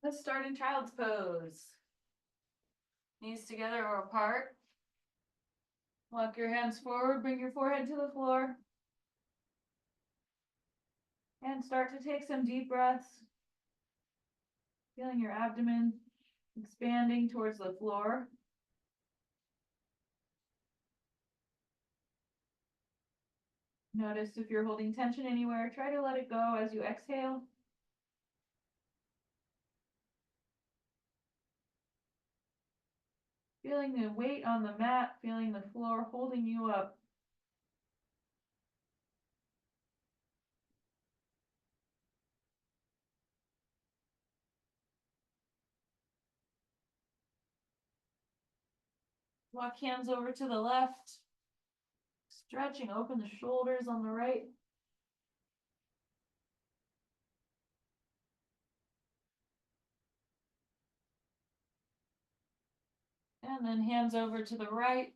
Let's start in child's pose. Knees together or apart. Walk your hands forward, bring your forehead to the floor. And start to take some deep breaths. Feeling your abdomen expanding towards the floor. Notice if you're holding tension anywhere, try to let it go as you exhale. Feeling the weight on the mat, feeling the floor holding you up. Walk hands over to the left. Stretching, open the shoulders on the right. And then hands over to the right.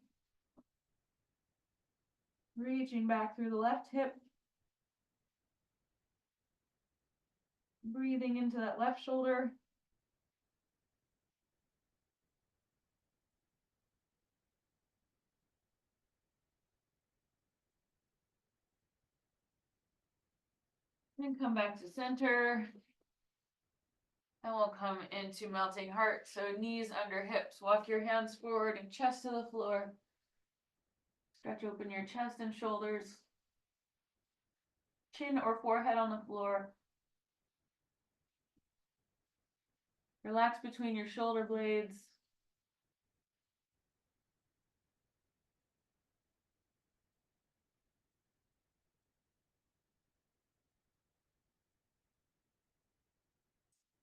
Reaching back through the left hip. Breathing into that left shoulder. And come back to center. And we'll come into melting heart. So knees under hips. Walk your hands forward and chest to the floor. Stretch open your chest and shoulders. Chin or forehead on the floor. Relax between your shoulder blades.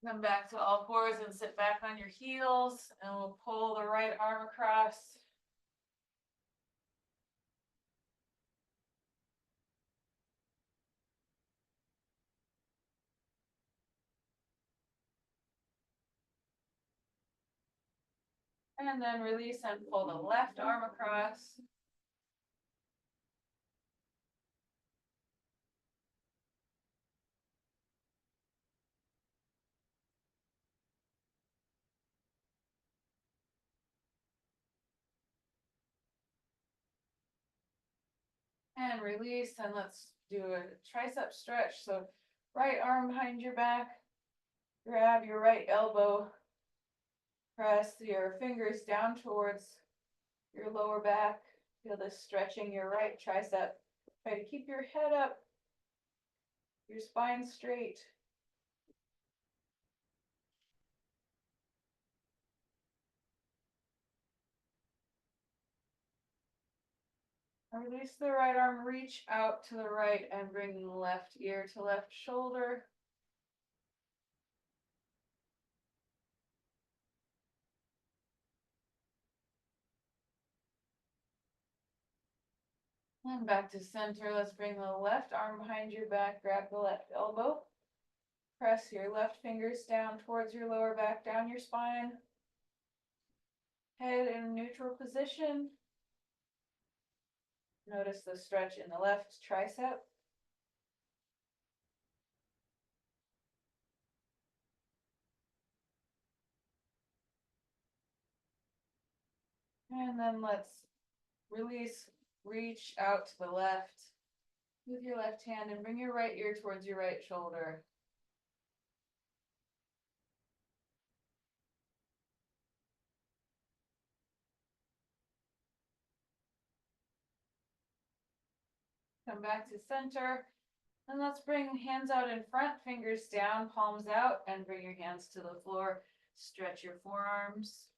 Come back to all fours and sit back on your heels, and we'll pull the right arm across. And then release and pull the left arm across. And release, and let's do a tricep stretch. So right arm behind your back, grab your right elbow, press your fingers down towards your lower back. Feel this stretching your right tricep. Try to keep your head up, your spine straight. Release the right arm, reach out to the right and bring the left ear to left shoulder. And back to center. Let's bring the left arm behind your back, grab the left elbow. Press your left fingers down towards your lower back, down your spine. Head in a neutral position. Notice the stretch in the left tricep. And then let's release, reach out to the left with your left hand and bring your right ear towards your right shoulder. Come back to center. And let's bring hands out in front, fingers down, palms out, and bring your hands to the floor. Stretch your forearms.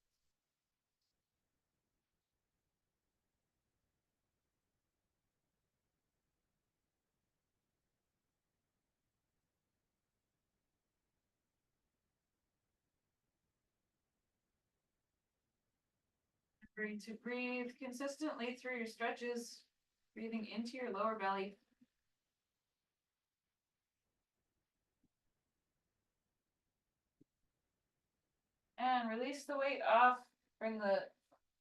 Bring to breathe consistently through your stretches, breathing into your lower belly. And release the weight off. Bring the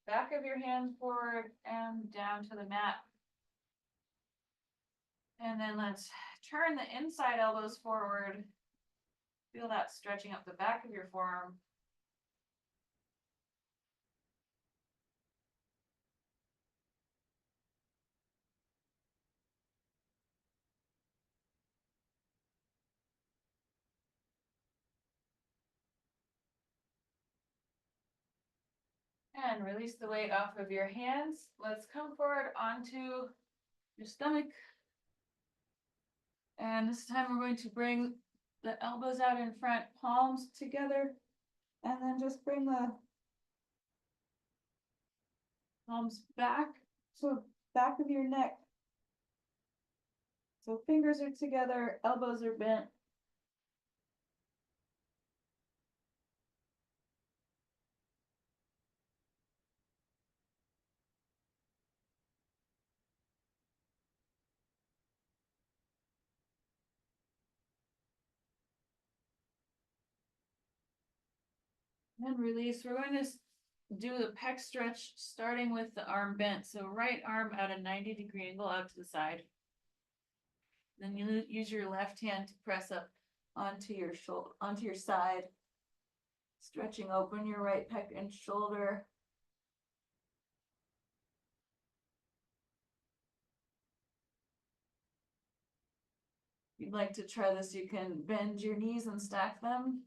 back of your hand forward and down to the mat. And then let's turn the inside elbows forward. Feel that stretching up the back of your forearm. And release the weight off of your hands. Let's come forward onto your stomach. And this time we're going to bring the elbows out in front, palms together, and then just bring the palms back, so back of your neck. So fingers are together, elbows are bent. And release. We're going to do the pec stretch, starting with the arm bent. So right arm at a 90-degree angle out to the side. Then you use your left hand to press up onto your shoulder, onto your side, stretching open your right pec and shoulder. If you'd like to try this, you can bend your knees and stack them.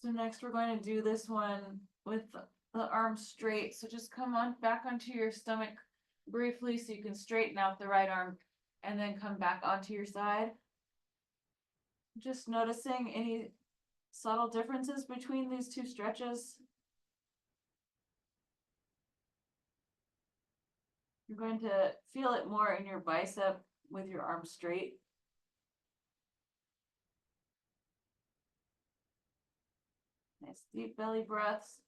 So next we're going to do this one with the arms straight. So just come on back onto your stomach briefly so you can straighten out the right arm and then come back onto your side. Just noticing any subtle differences between these two stretches. You're going to feel it more in your bicep with your arms straight. Nice deep belly breaths.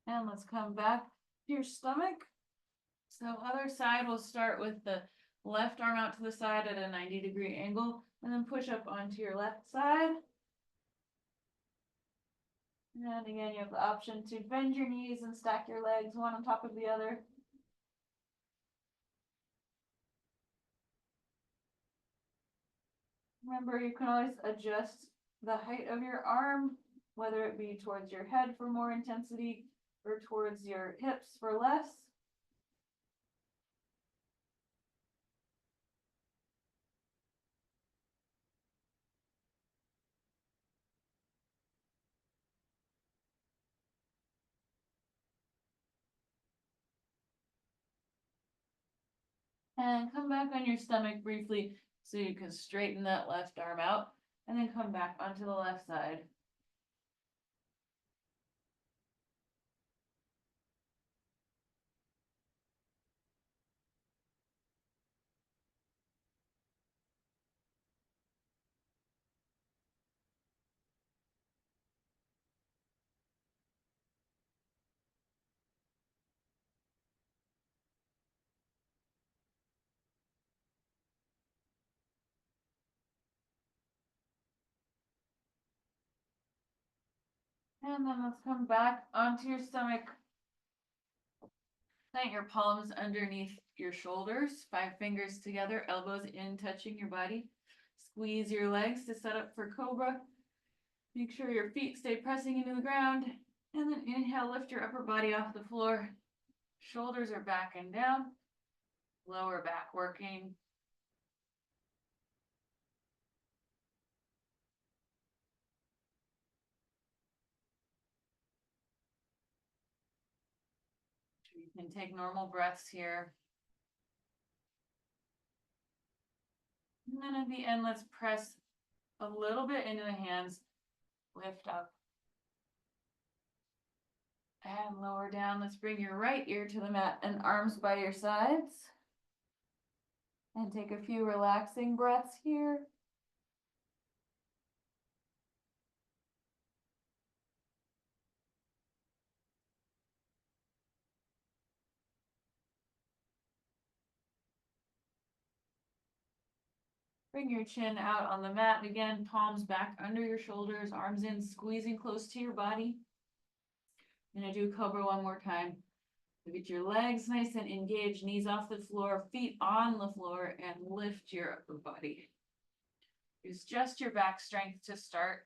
And let's come back to your stomach. So other side, we'll start with the left arm out to the side at a 90-degree angle, and then push up onto your left side. And again, you have the option to bend your knees and stack your legs one on top of the other. Remember, you can always adjust the height of your arm, whether it be towards your head for more intensity or towards your hips for less. And come back on your stomach briefly so you can straighten that left arm out, and then come back onto the left side. And then let's come back onto your stomach. Plant your palms underneath your shoulders, 5 fingers together, elbows in, touching your body. Squeeze your legs to set up for cobra. Make sure your feet stay pressing into the ground. And then inhale, lift your upper body off the floor. Shoulders are back and down. Lower back working. You can take normal breaths here. And then at the end, let's press a little bit into the hands. Lift up. And lower down. Let's bring your right ear to the mat and arms by your sides. And take a few relaxing breaths here. Bring your chin out on the mat again, palms back under your shoulders, arms in, squeezing close to your body. I'm gonna do Cobra one more time. Get your legs nice and engaged, knees off the floor, feet on the floor, and lift your upper body. Use just your back strength to start.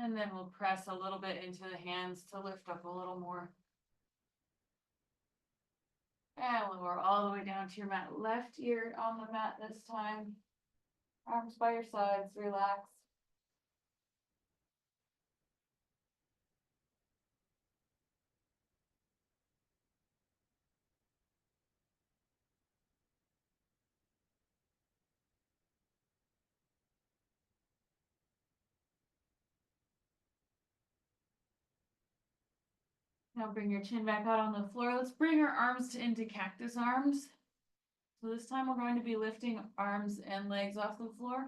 And then we'll press a little bit into the hands to lift up a little more. And lower all the way down to your mat. Left ear on the mat this time. Arms by your sides, relax. Now bring your chin back out on the floor. Let's bring our arms into cactus arms. So this time we're going to be lifting arms and legs off the floor.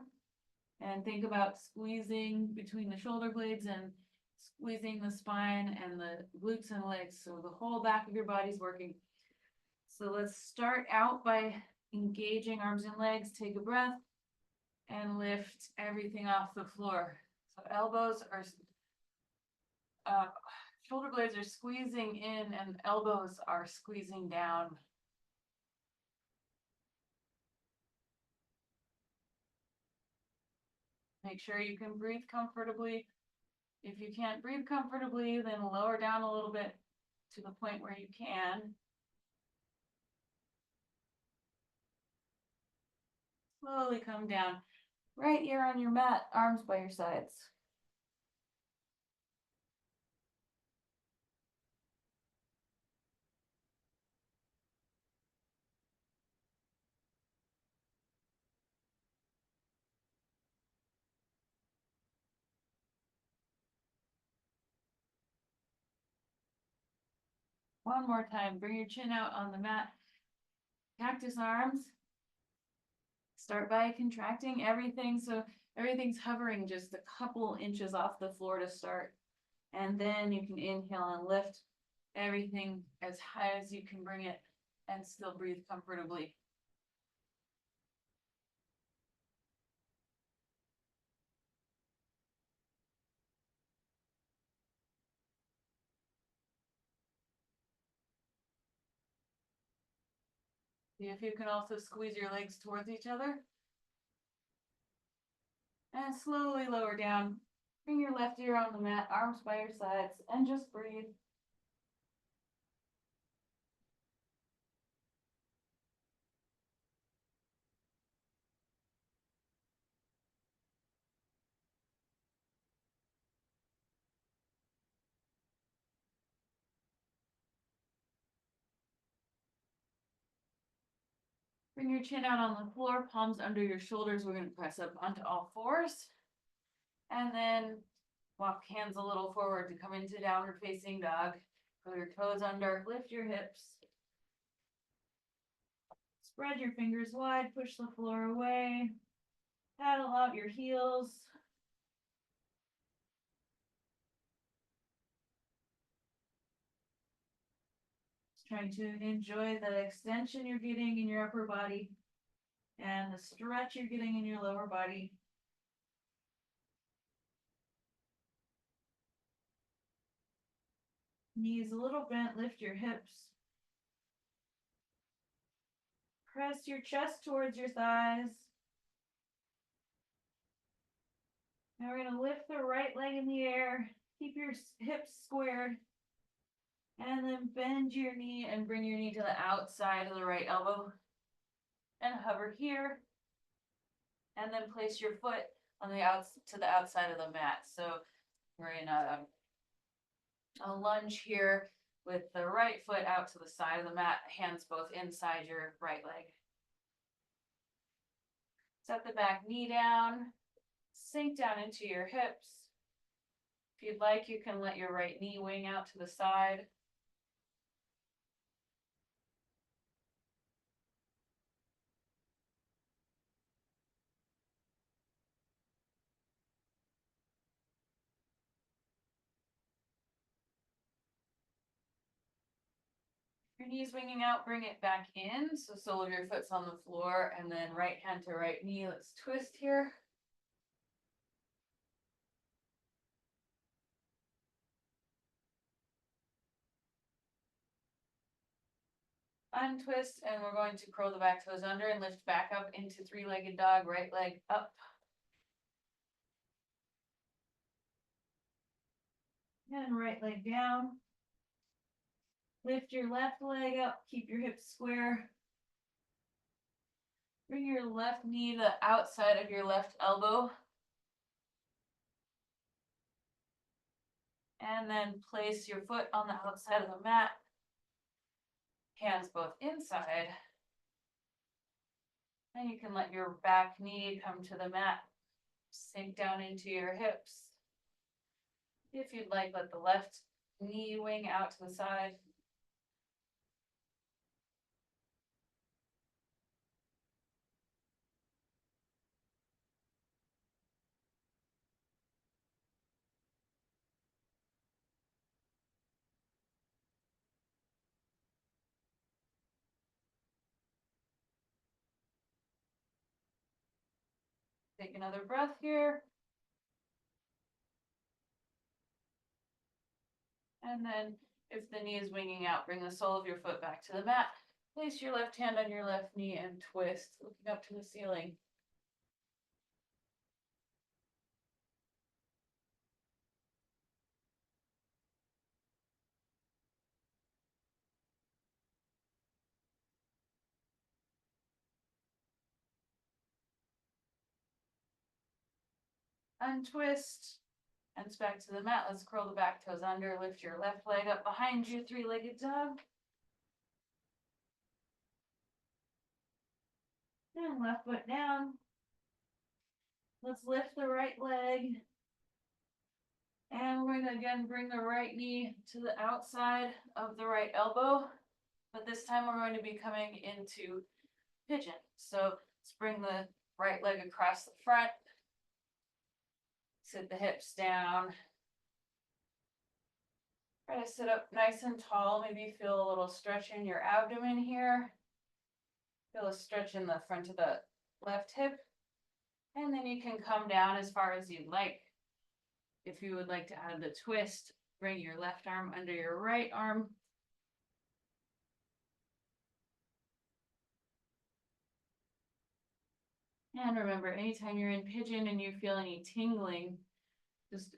And think about squeezing between the shoulder blades and squeezing the spine and the glutes and legs. So the whole back of your body's working. So let's start out by engaging arms and legs. Take a breath and lift everything off the floor. So elbows are, shoulder blades are squeezing in and elbows are squeezing down. Make sure you can breathe comfortably. If you can't breathe comfortably, then lower down a little bit to the point where you can. Slowly come down. Right ear on your mat, arms by your sides. One more time, bring your chin out on the mat. Cactus arms. Start by contracting everything so everything's hovering just a couple inches off the floor to start. And then you can inhale and lift everything as high as you can bring it and still breathe comfortably. See if you can also squeeze your legs towards each other. And slowly lower down. Bring your left ear on the mat, arms by your sides, and just breathe. Bring your chin out on the floor, palms under your shoulders. We're going to press up onto all fours. And then walk hands a little forward to come into downward facing dog. Pull your toes under, lift your hips. Spread your fingers wide, push the floor away. Paddle out your heels. Just trying to enjoy the extension you're getting in your upper body and the stretch you're getting in your lower body. Knees a little bent, lift your hips. Press your chest towards your thighs. Now we're going to lift the right leg in the air. Keep your hips squared. And then bend your knee and bring your knee to the outside of the right elbow. And hover here. And then place your foot on the to the outside of the mat. So we're in a lunge here with the right foot out to the side of the mat, hands both inside your right leg. Set the back knee down, sink down into your hips. If you'd like, you can let your right knee wing out to the side. Your knees winging out, bring it back in. So sole of your foot's on the floor and then right hand to right knee. Let's twist here. Untwist, and we're going to curl the back toes under and lift back up into three-legged dog, right leg up. And right leg down. Lift your left leg up, keep your hips square. Bring your left knee to the outside of your left elbow. And then place your foot on the outside of the mat. Hands both inside. And you can let your back knee come to the mat, sink down into your hips. If you'd like, let the left knee wing out to the side. Take another breath here. And then if the knee is winging out, bring the sole of your foot back to the mat. Place your left hand on your left knee and twist, looking up to the ceiling. Untwist. And back to the mat. Let's curl the back toes under. Lift your left leg up behind you, three-legged dog. And left foot down. Let's lift the right leg. And we're going to again bring the right knee to the outside of the right elbow. But this time we're going to be coming into pigeon. So let's bring the right leg across the front. Sit the hips down. Try to sit up nice and tall. Maybe feel a little stretch in your abdomen here. Feel a stretch in the front of the left hip. And then you can come down as far as you'd like. If you would like to add the twist, bring your left arm under your right arm. And remember, anytime you're in pigeon and you feel any tingling, just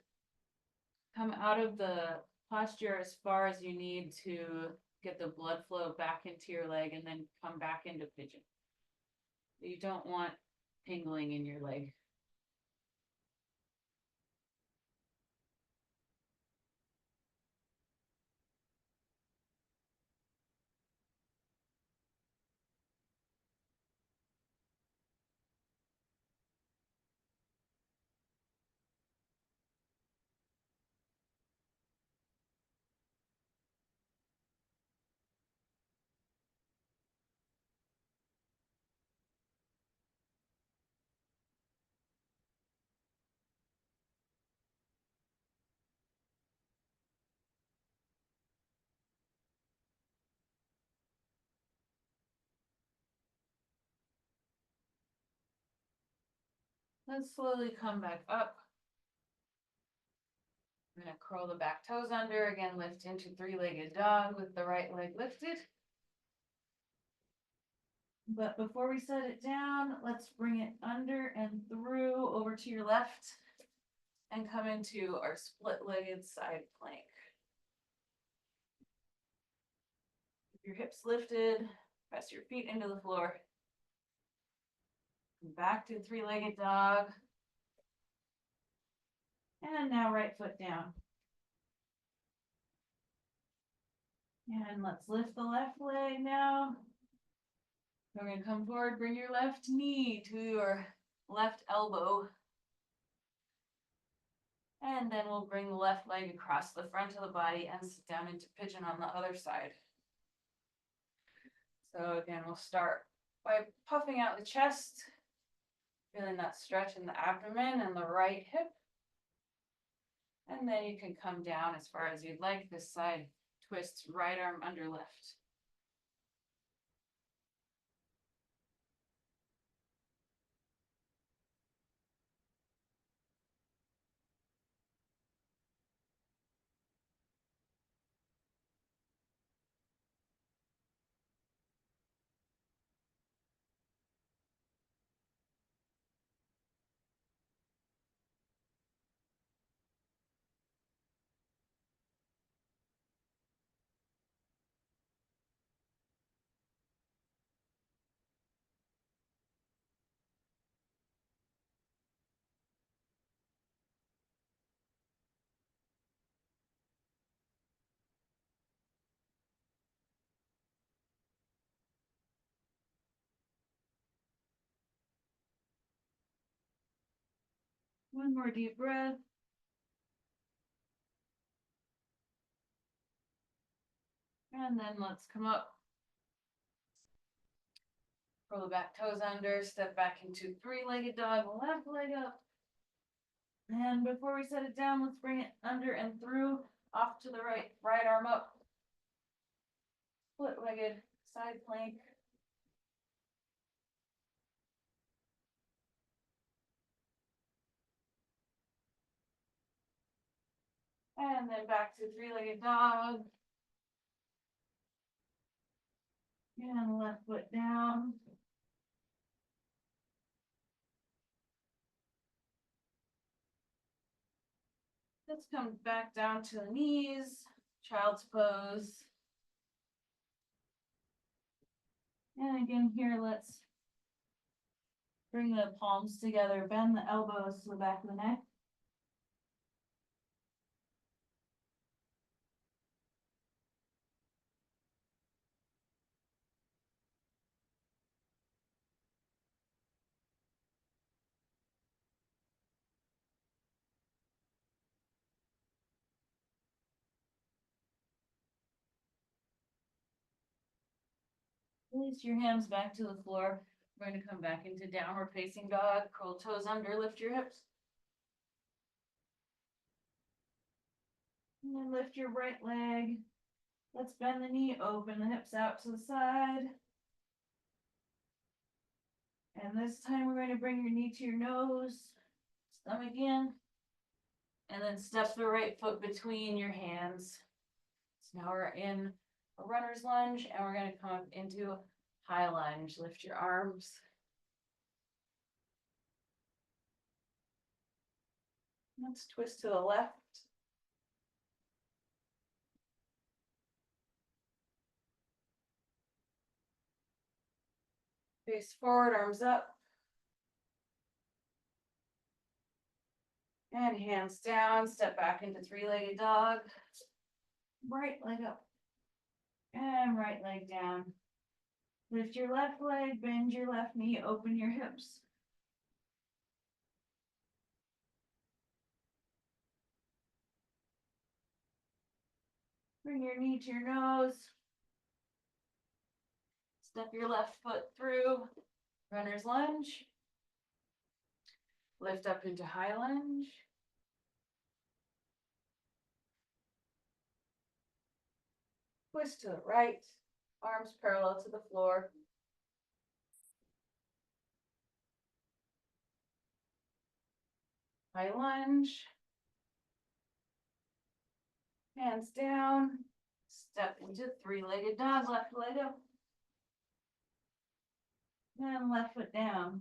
come out of the posture as far as you need to get the blood flow back into your leg and then come back into pigeon. You don't want tingling in your leg. Then slowly come back up. I'm going to curl the back toes under, again lift into three-legged dog with the right leg lifted. But before we set it down, let's bring it under and through over to your left and come into our split-legged side plank. Keep your hips lifted, press your feet into the floor. Back to three-legged dog. And now right foot down. And let's lift the left leg now. We're going to come forward, bring your left knee to your left elbow. And then we'll bring the left leg across the front of the body and sit down into pigeon on the other side. So again, we'll start by puffing out the chest, feeling that stretch in the abdomen and the right hip. And then you can come down as far as you'd like. This side twists right arm under left. One more deep breath. And then let's come up. Roll the back toes under, step back into three-legged dog, left leg up. And before we set it down, let's bring it under and through, off to the right arm up. Split-legged side plank. And then back to three-legged dog. And left foot down. Let's come back down to the knees, child's pose. And again here, let's bring the palms together, bend the elbows to the back of the neck. Release your hands back to the floor. We're going to come back into downward facing dog, curl toes under, lift your hips. And then lift your right leg. Let's bend the knee, open the hips out to the side. And this time we're going to bring your knee to your nose, stomach in, and then step the right foot between your hands. So now we're in a runner's lunge, and we're going to come up into high lunge. Lift your arms. Let's twist to the left. Face forward, arms up. And hands down, step back into three-legged dog. Right leg up. And right leg down. Lift your left leg, bend your left knee, open your hips. Bring your knee to your nose. Step your left foot through, runner's lunge. Lift up into high lunge. Twist to the right, arms parallel to the floor. High lunge. Hands down. Step into three-legged dog, left leg up. And left foot down.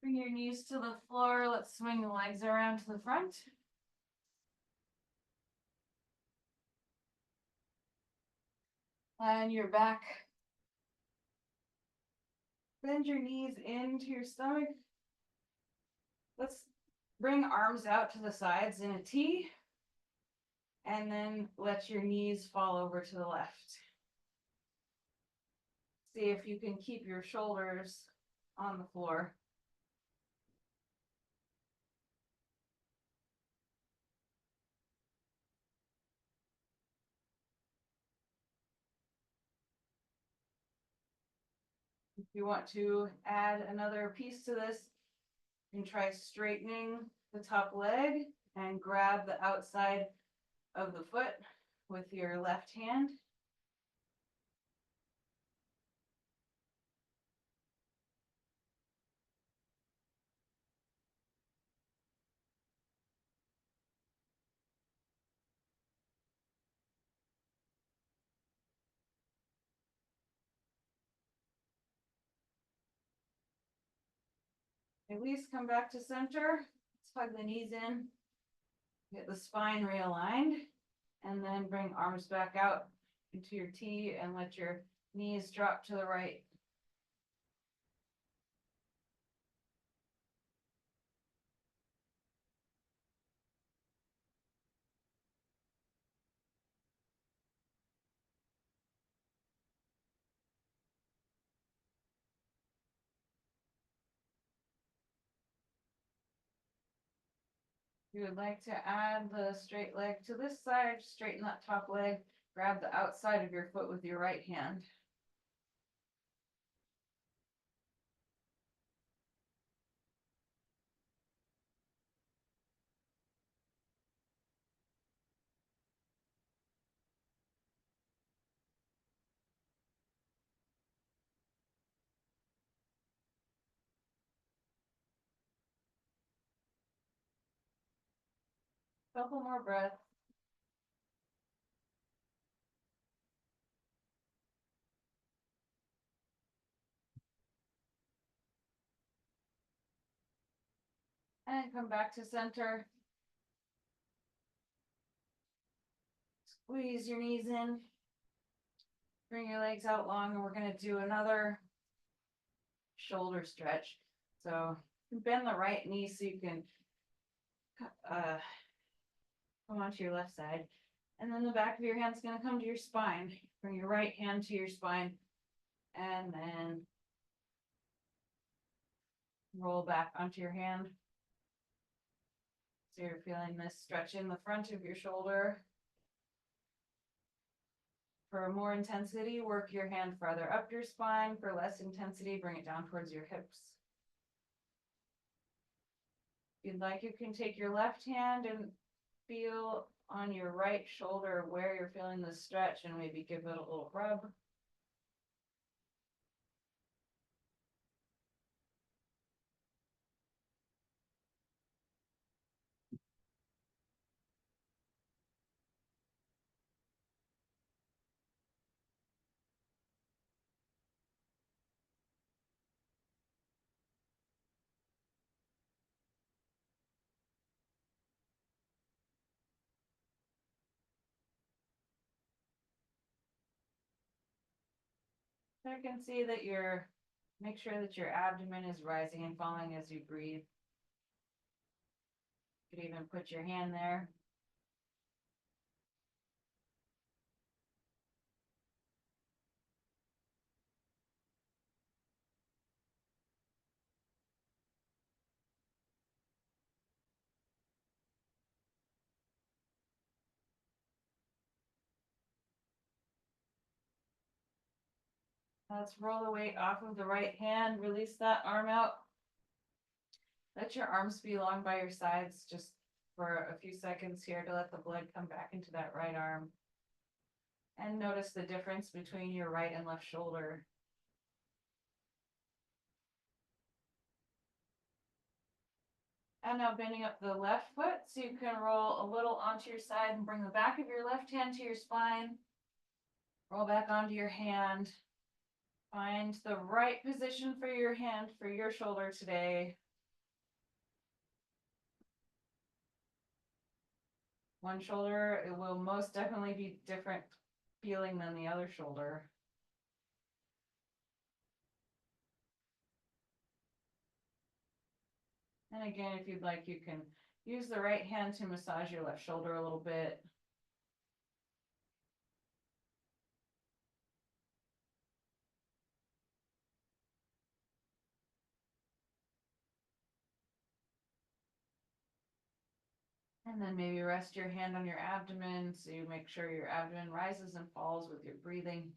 Bring your knees to the floor. Let's swing the legs around to the front. And your back. Bend your knees into your stomach. Let's bring arms out to the sides in a T. And then let your knees fall over to the left. See if you can keep your shoulders on the floor. If you want to add another piece to this, you can try straightening the top leg and grab the outside of the foot with your left hand. Release, come back to center. Let's hug the knees in. Get the spine realigned. And then bring arms back out into your T and let your knees drop to the right. You would like to add the straight leg to this side, straighten that top leg, grab the outside of your foot with your right hand. Couple more breaths. And come back to center. Squeeze your knees in. Bring your legs out long, and we're gonna do another shoulder stretch. So bend the right knee so you can come onto your left side. And then the back of your hand's gonna come to your spine. Bring your right hand to your spine. And then roll back onto your hand. So you're feeling this stretch in the front of your shoulder. For more intensity, work your hand farther up your spine. For less intensity, bring it down towards your hips. If you'd like, you can take your left hand and feel on your right shoulder where you're feeling the stretch and maybe give it a little rub. Check and see that make sure that your abdomen is rising and falling as you breathe. You could even put your hand there. Let's roll the weight off of the right hand, release that arm out. Let your arms be long by your sides just for a few seconds here to let the blood come back into that right arm. And notice the difference between your right and left shoulder. And now bending up the left foot so you can roll a little onto your side and bring the back of your left hand to your spine. Roll back onto your hand. Find the right position for your hand for your shoulder today. One shoulder, it will most definitely be different feeling than the other shoulder. And again, if you'd like, you can use the right hand to massage your left shoulder a little bit. And then maybe rest your hand on your abdomen so you make sure your abdomen rises and falls with your breathing.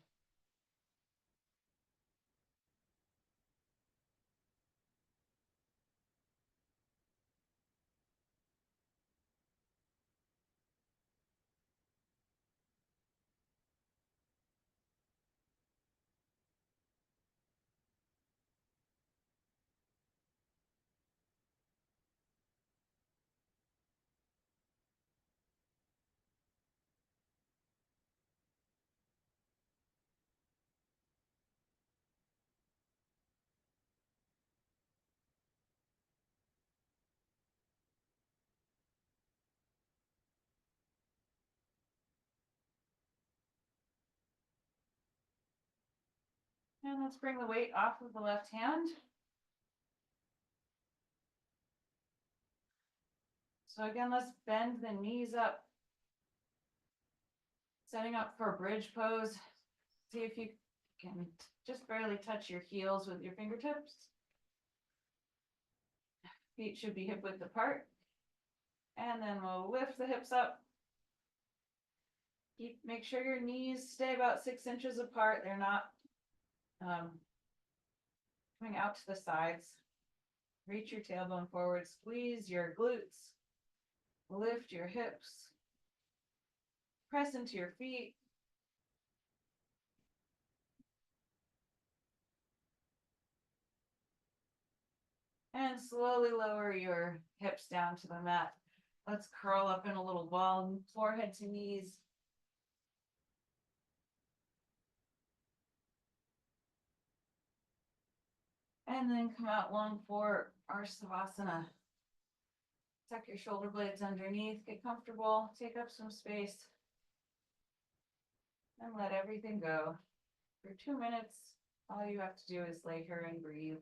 And let's bring the weight off of the left hand. So again, let's bend the knees up. Setting up for a bridge pose. See if you can just barely touch your heels with your fingertips. Feet should be hip width apart. And then we'll lift the hips up. Make sure your knees stay about 6 inches apart. They're not coming out to the sides. Reach your tailbone forward, squeeze your glutes, lift your hips, press into your feet. And slowly lower your hips down to the mat. Let's curl up in a little ball, forehead to knees. And then come out long for our Savasana. Tuck your shoulder blades underneath, get comfortable, take up some space, and let everything go. For 2 minutes, all you have to do is lay here and breathe.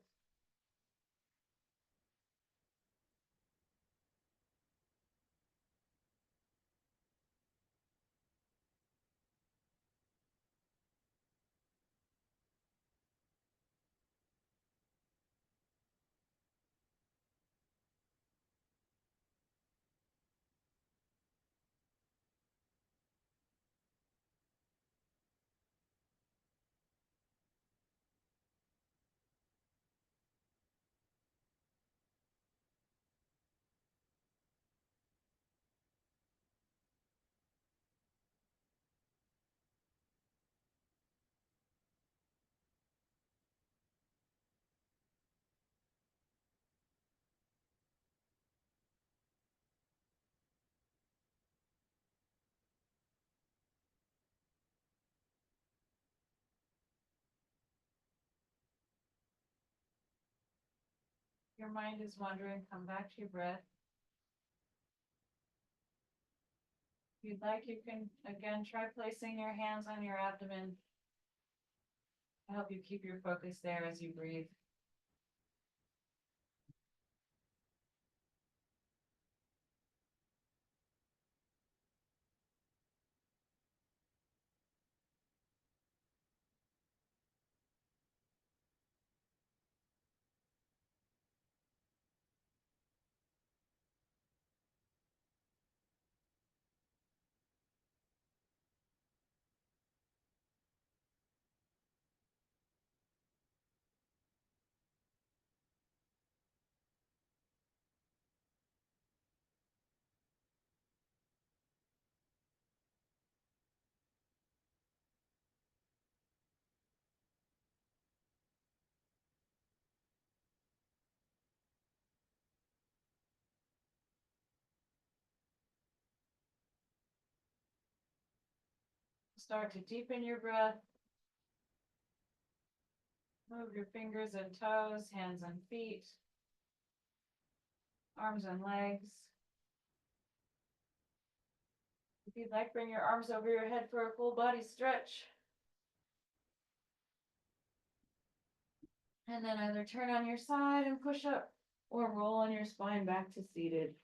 Your mind is wandering, come back to your breath. If you'd like, you can again try placing your hands on your abdomen to help you keep your focus there as you breathe. Start to deepen your breath. Move your fingers and toes, hands and feet, arms and legs. If you'd like, bring your arms over your head for a full body stretch. And then either turn on your side and push up or roll on your spine back to seated.